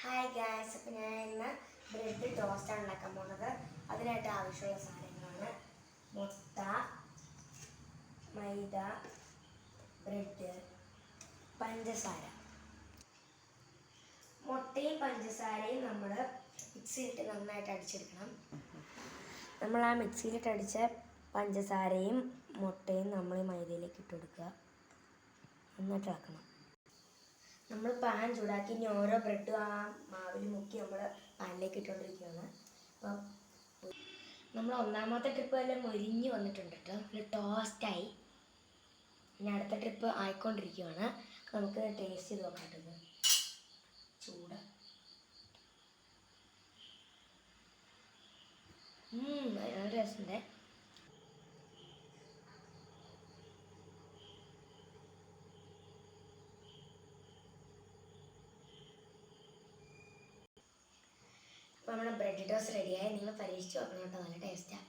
Hi guys, അപ്പോൾ ഞാൻ ഇന്ന് ബ്രെഡ് ടോസ്റ്റാണ് ഉണ്ടാക്കാൻ പോകുന്നത്. അതിനായിട്ട് ആവശ്യമുള്ള സാധനങ്ങളാണ് മുട്ട, മൈദ, ബ്രെഡ്, പഞ്ചസാര. മുട്ടയും പഞ്ചസാരയും നമ്മൾ മിക്സിയിലിട്ട് നന്നായിട്ട് അടിച്ചെടുക്കണം. നമ്മൾ ആ മിക്സിയിലിട്ട് അടിച്ച പഞ്ചസാരയും മുട്ടയും നമ്മൾ മൈദയിലേക്ക് ഇട്ട് കൊടുക്കുക. നന്നായിട്ട് ഇളക്കണം. നമ്മൾ പാൻ ചൂടാക്കി ഇനി ഓരോ ബ്രെഡും ആ മാവിൽ മുക്കി നമ്മൾ പാനിലേക്ക് ഇട്ടുകൊണ്ടിരിക്കുകയാണ്. അപ്പം നമ്മൾ ഒന്നാമത്തെ ട്രിപ്പ് എല്ലാം മൊരിഞ്ഞ് വന്നിട്ടുണ്ട് കേട്ടോ, ടോസ്റ്റായി. ഇനി അടുത്ത ട്രിപ്പ് ആയിക്കൊണ്ടിരിക്കുകയാണ്. നമുക്ക് ടേസ്റ്റ് ചെയ്ത് നോക്കാട്ടത്. ചൂട് നല്ല രസമുണ്ട്. അപ്പോൾ നമ്മുടെ ബ്രെഡ് ടോസ്റ്റ് റെഡിയായി. നിങ്ങൾ പരീക്ഷിച്ച് നോക്കണം കേട്ടോ, നല്ല ടേസ്റ്റാണ്.